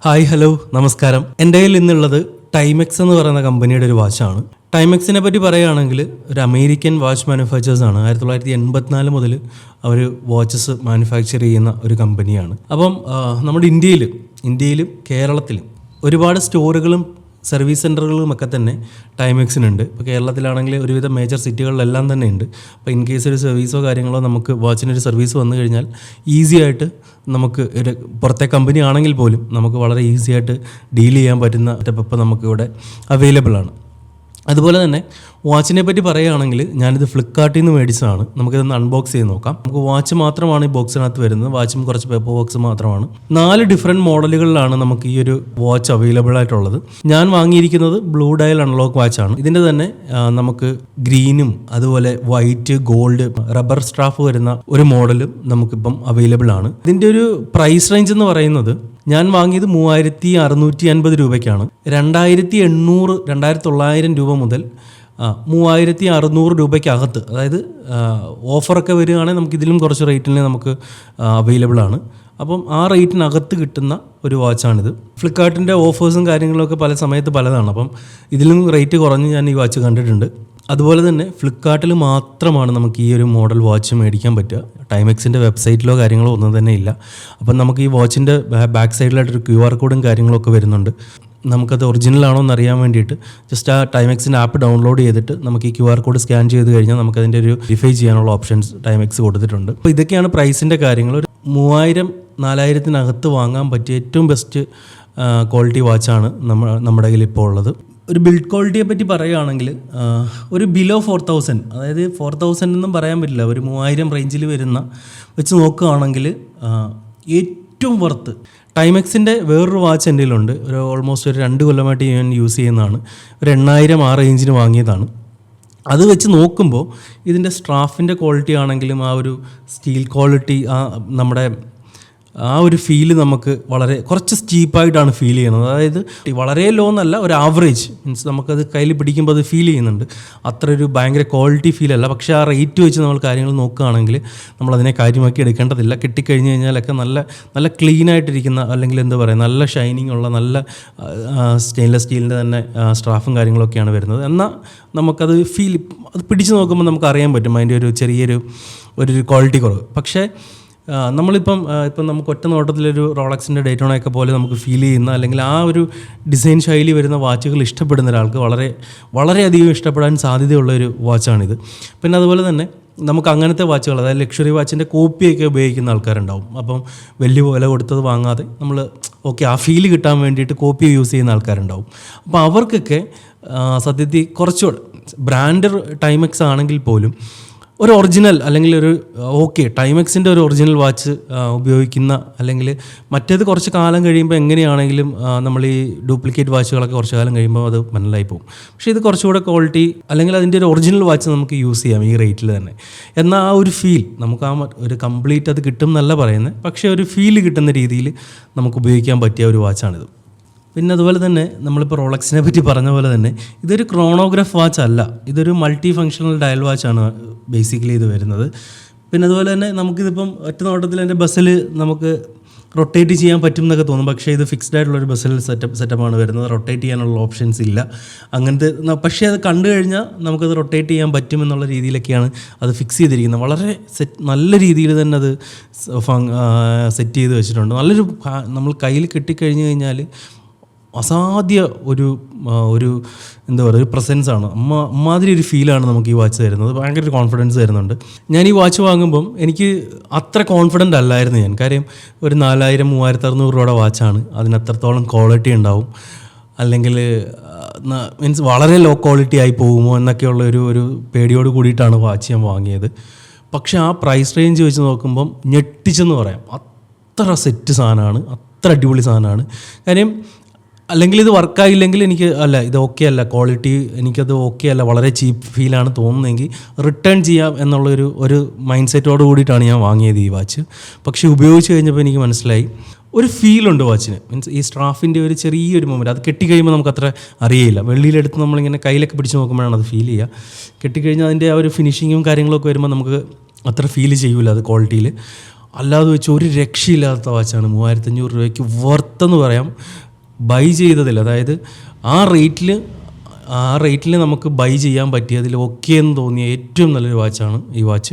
Hi hello നമസ്കാരം. എൻ്റെ കയ്യിൽ ഇന്നുള്ളത് ടൈമെക്സ് എന്ന് പറയുന്ന കമ്പനിയുടെ ഒരു വാച്ചാണ്. ടൈമെക്സിനെ പറ്റി പറയുകയാണെങ്കിൽ ഒരു അമേരിക്കൻ വാച്ച് മാനുഫാക്ചേഴ്സാണ്. 1984 മുതൽ അവർ വാച്ചസ് മാനുഫാക്ചർ ചെയ്യുന്ന ഒരു കമ്പനിയാണ്. അപ്പം നമ്മുടെ ഇന്ത്യയിലും കേരളത്തിലും ഒരുപാട് സ്റ്റോറുകളും സർവീസ് സെൻറ്ററുകളും ഒക്കെ തന്നെ ടൈമെക്സിനുണ്ട്. ഇപ്പോൾ കേരളത്തിലാണെങ്കിൽ ഒരുവിധം മേജർ സിറ്റികളിലെല്ലാം തന്നെ ഉണ്ട്. അപ്പോൾ ഇൻ കേസ് ഒരു സർവീസോ കാര്യങ്ങളോ നമുക്ക് വാച്ചിനൊരു സർവീസ് വന്നു കഴിഞ്ഞാൽ ഈസി ആയിട്ട് നമുക്ക് ഒരു പുറത്തെ കമ്പനി ആണെങ്കിൽ പോലും നമുക്ക് വളരെ ഈസി ആയിട്ട് ഡീൽ ചെയ്യാൻ പറ്റുന്ന സെറ്റപ്പ് നമുക്കിവിടെ അവൈലബിൾ ആണ്. അതുപോലെ തന്നെ വാച്ചിനെ പറ്റി പറയുകയാണെങ്കിൽ ഞാനിത് ഫ്ലിപ്കാർട്ടിൽ നിന്ന് മേടിച്ചതാണ്. നമുക്കിതൊന്ന് അൺബോക്സ് ചെയ്ത് നോക്കാം. നമുക്ക് വാച്ച് മാത്രമാണ് ഈ ബോക്സിനകത്ത് വരുന്നത്. വാച്ചും കുറച്ച് പേപ്പർ ബോക്സ് മാത്രമാണ്. 4 ഡിഫറെൻറ്റ് മോഡലുകളിലാണ് നമുക്ക് ഈ ഒരു വാച്ച് അവൈലബിൾ ആയിട്ടുള്ളത്. ഞാൻ വാങ്ങിയിരിക്കുന്നത് ബ്ലൂ ഡയൽ അൺലോക്ക് വാച്ചാണ്. ഇതിൻ്റെ തന്നെ നമുക്ക് ഗ്രീനും അതുപോലെ വൈറ്റ്, ഗോൾഡ്, റബ്ബർ സ്ട്രാഫ് വരുന്ന ഒരു മോഡലും നമുക്കിപ്പം അവൈലബിൾ ആണ്. ഇതിൻ്റെ ഒരു പ്രൈസ് റേഞ്ച് എന്ന് പറയുന്നത് ഞാൻ വാങ്ങിയത് 3650 രൂപയ്ക്കാണ്. 2900 രൂപ മുതൽ 3600 രൂപയ്ക്കകത്ത്, അതായത് ഓഫറൊക്കെ വരികയാണെങ്കിൽ നമുക്ക് ഇതിലും കുറച്ച് റേറ്റിന് നമുക്ക് അവൈലബിൾ ആണ്. അപ്പം ആ റേറ്റിനകത്ത് കിട്ടുന്ന ഒരു വാച്ചാണിത്. ഫ്ലിപ്കാർട്ടിൻ്റെ ഓഫേഴ്സും കാര്യങ്ങളൊക്കെ പല സമയത്ത് പലതാണ്. അപ്പം ഇതിലും റേറ്റ് കുറഞ്ഞ് ഞാൻ ഈ വാച്ച് കണ്ടിട്ടുണ്ട്. അതുപോലെ തന്നെ ഫ്ലിപ്കാർട്ടിൽ മാത്രമാണ് നമുക്ക് ഈ ഒരു മോഡൽ വാച്ച് മേടിക്കാൻ പറ്റുക. ടൈമെക്സിൻ്റെ വെബ്സൈറ്റിലോ കാര്യങ്ങളോ ഒന്നും തന്നെ ഇല്ല. അപ്പം നമുക്ക് ഈ വാച്ചിൻ്റെ ബാക്ക് സൈഡിലായിട്ടൊരു QR കോഡും കാര്യങ്ങളൊക്കെ വരുന്നുണ്ട്. നമുക്കത് ഒറിജിനലാണോ എന്ന് അറിയാൻ വേണ്ടിയിട്ട് ജസ്റ്റ് ആ ടൈമെക്സിൻ്റെ ആപ്പ് ഡൗൺലോഡ് ചെയ്തിട്ട് നമുക്ക് ഈ QR കോഡ് സ്കാൻ ചെയ്ത് കഴിഞ്ഞാൽ നമുക്കതിൻ്റെ ഒരു വെരിഫൈ ചെയ്യാനുള്ള ഓപ്ഷൻസ് ടൈമെക്സ് കൊടുത്തിട്ടുണ്ട്. അപ്പോൾ ഇതൊക്കെയാണ് പ്രൈസിൻ്റെ കാര്യങ്ങൾ. ഒരു 3000-4000 വാങ്ങാൻ പറ്റിയ ഏറ്റവും ബെസ്റ്റ് ക്വാളിറ്റി വാച്ചാണ് നമ്മുടെ കയ്യിൽ ഇപ്പോൾ ഉള്ളത്. ഒരു ബിൽഡ് ക്വാളിറ്റിയെ പറ്റി പറയുകയാണെങ്കിൽ ഒരു ബിലോ 4000, അതായത് 4000 എന്നും പറയാൻ പറ്റില്ല, ഒരു 3000 റേഞ്ചിൽ വരുന്ന വെച്ച് നോക്കുകയാണെങ്കിൽ ഏറ്റവും വർത്ത്. ടൈമെക്സിൻ്റെ വേറൊരു വാച്ച് എൻ്റെ കയ്യിലുണ്ട്. ഒരു ഓൾമോസ്റ്റ് ഒരു 2 കൊല്ലമായിട്ട് ഞാൻ യൂസ് ചെയ്യുന്നതാണ്. ഒരു 8000 ആ റേഞ്ചിന് വാങ്ങിയതാണ്. അത് വെച്ച് നോക്കുമ്പോൾ ഇതിൻ്റെ സ്ട്രാഫിൻ്റെ ക്വാളിറ്റി ആണെങ്കിലും ആ ഒരു സ്റ്റീൽ ക്വാളിറ്റി, നമ്മുടെ ആ ഒരു ഫീല് നമുക്ക് വളരെ കുറച്ച് സ്റ്റീപ്പായിട്ടാണ് ഫീൽ ചെയ്യുന്നത്. അതായത് വളരെ ലോ എന്നല്ല, ഒരു ആവറേജ് മീൻസ് നമുക്കത് കയ്യിൽ പിടിക്കുമ്പോൾ അത് ഫീൽ ചെയ്യുന്നുണ്ട്. അത്ര ഒരു ഭയങ്കര ക്വാളിറ്റി ഫീലല്ല. പക്ഷേ ആ റേറ്റ് വെച്ച് നമ്മൾ കാര്യങ്ങൾ നോക്കുകയാണെങ്കിൽ നമ്മളതിനെ കാര്യമാക്കി എടുക്കേണ്ടതില്ല. കിട്ടിക്കഴിഞ്ഞ് കഴിഞ്ഞാലൊക്കെ നല്ല നല്ല ക്ലീൻ ആയിട്ടിരിക്കുന്ന, അല്ലെങ്കിൽ എന്താ പറയുക, നല്ല ഷൈനിങ് ഉള്ള, നല്ല സ്റ്റെയിൻലെസ് സ്റ്റീലിൻ്റെ തന്നെ സ്ട്രാഫും കാര്യങ്ങളൊക്കെയാണ് വരുന്നത്. എന്നാൽ നമുക്കത് അത് പിടിച്ച് നോക്കുമ്പോൾ നമുക്ക് അറിയാൻ പറ്റും അതിൻ്റെ ഒരു ചെറിയൊരു ക്വാളിറ്റി കുറവ്. പക്ഷേ നമ്മളിപ്പം നമുക്ക് ഒറ്റ നോട്ടത്തിലൊരു റോളക്സിൻ്റെ ഡേറ്റോണയൊക്കെ പോലെ നമുക്ക് ഫീൽ ചെയ്യുന്ന, അല്ലെങ്കിൽ ആ ഒരു ഡിസൈൻ ശൈലി വരുന്ന വാച്ചുകൾ ഇഷ്ടപ്പെടുന്ന ഒരാൾക്ക് വളരെയധികം ഇഷ്ടപ്പെടാൻ സാധ്യതയുള്ളൊരു വാച്ചാണിത്. പിന്നെ അതുപോലെ തന്നെ നമുക്ക് അങ്ങനത്തെ വാച്ചുകൾ, അതായത് ലക്ഷറി വാച്ചിൻ്റെ കോപ്പിയൊക്കെ ഉപയോഗിക്കുന്ന ആൾക്കാരുണ്ടാവും. അപ്പം വലിയ വില കൊടുത്തത് വാങ്ങാതെ നമ്മൾ ആ ഫീല് കിട്ടാൻ വേണ്ടിയിട്ട് കോപ്പി യൂസ് ചെയ്യുന്ന ആൾക്കാരുണ്ടാവും. അപ്പോൾ അവർക്കൊക്കെ സത്യത്തിൽ കുറച്ചുകൂടെ ബ്രാൻഡ് ടൈമെക്സ് ആണെങ്കിൽ പോലും ഒരു ഒറിജിനൽ, അല്ലെങ്കിൽ ഒരു ടൈമെക്സിൻ്റെ ഒരു ഒറിജിനൽ വാച്ച് ഉപയോഗിക്കുന്ന, അല്ലെങ്കിൽ മറ്റേത് കുറച്ച് കാലം കഴിയുമ്പോൾ എങ്ങനെയാണെങ്കിലും നമ്മൾ ഈ ഡ്യൂപ്ലിക്കേറ്റ് വാച്ചുകളൊക്കെ കുറച്ച് കാലം കഴിയുമ്പോൾ അത് മനസ്സിലായി പോകും. പക്ഷേ ഇത് കുറച്ചുകൂടെ ക്വാളിറ്റി, അല്ലെങ്കിൽ അതിൻ്റെ ഒരു ഒറിജിനൽ വാച്ച് നമുക്ക് യൂസ് ചെയ്യാം ഈ റേറ്റിൽ തന്നെ. എന്നാൽ ആ ഒരു ഫീൽ നമുക്ക് ഒരു കംപ്ലീറ്റ് അത് കിട്ടും എന്നല്ല പറയുന്നത്, പക്ഷേ ഒരു ഫീൽ കിട്ടുന്ന രീതിയിൽ നമുക്ക് ഉപയോഗിക്കാൻ പറ്റിയ ഒരു വാച്ചാണിത്. പിന്നെ അതുപോലെ തന്നെ നമ്മളിപ്പോൾ റോളക്സിനെ പറ്റി പറഞ്ഞ പോലെ തന്നെ ഇതൊരു ക്രോണോഗ്രാഫ് വാച്ച് അല്ല, ഇതൊരു മൾട്ടി ഫങ്ഷണൽ ഡയൽ വാച്ചാണ് ബേസിക്കലി ഇത് വരുന്നത്. പിന്നെ അതുപോലെ തന്നെ നമുക്കിതിപ്പം ഒറ്റ നോട്ടത്തിൽ എൻ്റെ ബസ്സിൽ നമുക്ക് റൊട്ടേറ്റ് ചെയ്യാൻ പറ്റും എന്നൊക്കെ തോന്നും. പക്ഷേ ഇത് ഫിക്സ്ഡ് ആയിട്ടുള്ളൊരു ബസ്സിൽ സെറ്റപ്പാണ് വരുന്നത്. റൊട്ടേറ്റ് ചെയ്യാനുള്ള ഓപ്ഷൻസ് ഇല്ല അങ്ങനത്തെ. പക്ഷേ അത് കണ്ടു കഴിഞ്ഞാൽ നമുക്കത് റൊട്ടേറ്റ് ചെയ്യാൻ പറ്റുമെന്നുള്ള രീതിയിലൊക്കെയാണ് അത് ഫിക്സ് ചെയ്തിരിക്കുന്നത്. വളരെ നല്ല രീതിയിൽ തന്നെ അത് സെറ്റ് ചെയ്ത് വെച്ചിട്ടുണ്ട്. നമ്മൾ കയ്യിൽ കിട്ടിക്കഴിഞ്ഞ് കഴിഞ്ഞാൽ അസാധ്യ ഒരു എന്താ പറയുക, ഒരു പ്രസൻസാണ്. അമ്മാതിരി ഒരു ഫീലാണ് നമുക്ക് ഈ വാച്ച് തരുന്നത്. ഭയങ്കര ഒരു കോൺഫിഡൻസ് തരുന്നുണ്ട്. ഞാൻ ഈ വാച്ച് വാങ്ങുമ്പം എനിക്ക് അത്ര കോൺഫിഡൻ്റ് അല്ലായിരുന്നു ഞാൻ. കാര്യം ഒരു 4000-3600 രൂപയുടെ വാച്ചാണ്. അതിന് അത്രത്തോളം ക്വാളിറ്റി ഉണ്ടാവും, അല്ലെങ്കിൽ മീൻസ് വളരെ ലോ ക്വാളിറ്റി ആയി പോകുമോ എന്നൊക്കെയുള്ള ഒരു പേടിയോട് കൂടിയിട്ടാണ് വാച്ച് ഞാൻ വാങ്ങിയത്. പക്ഷേ ആ പ്രൈസ് റേഞ്ച് വെച്ച് നോക്കുമ്പം ഞെട്ടിച്ചെന്ന് പറയാം. അത്ര സെറ്റ് സാധനമാണ്, അത്ര അടിപൊളി സാധനമാണ്. കാര്യം അല്ലെങ്കിൽ ഇത് വർക്കായില്ലെങ്കിൽ ഇത് ഓക്കെ അല്ല, ക്വാളിറ്റി എനിക്കത് ഓക്കെ അല്ല, വളരെ ചീപ്പ് ഫീലാണ് തോന്നുന്നതെങ്കിൽ റിട്ടേൺ ചെയ്യാം ഒരു മൈൻഡ് സെറ്റോട് കൂടിയിട്ടാണ് ഞാൻ വാങ്ങിയത് ഈ വാച്ച്. പക്ഷേ ഉപയോഗിച്ച് കഴിഞ്ഞപ്പോൾ എനിക്ക് മനസ്സിലായി ഒരു ഫീലുണ്ട് വാച്ചിന്. മീൻസ് ഈ സ്ട്രാഫിൻ്റെ ഒരു ചെറിയൊരു മൊമെൻറ്റ്, അത് കെട്ടിക്കഴിയുമ്പോൾ നമുക്കത്ര അറിയില്ല. വെള്ളിയിലെടുത്ത് നമ്മളിങ്ങനെ കയ്യിലൊക്കെ പിടിച്ച് നോക്കുമ്പോഴാണ് അത് ഫീൽ ചെയ്യുക. കെട്ടിക്കഴിഞ്ഞാൽ അതിൻ്റെ ആ ഒരു ഫിനിഷിങ്ങും കാര്യങ്ങളൊക്കെ വരുമ്പോൾ നമുക്ക് അത്ര ഫീൽ ചെയ്യൂല അത് ക്വാളിറ്റിയിൽ. അല്ലാതെ വെച്ച് ഒരു രക്ഷയില്ലാത്ത വാച്ചാണ്. 3500 രൂപയ്ക്ക് വർത്ത് എന്ന് പറയാം. ബൈ ചെയ്തതിൽ, അതായത് ആ റേറ്റിൽ നമുക്ക് ബൈ ചെയ്യാൻ പറ്റിയതിൽ ഓക്കെ എന്ന് തോന്നിയ ഏറ്റവും നല്ലൊരു വാച്ചാണ് ഈ വാച്ച്.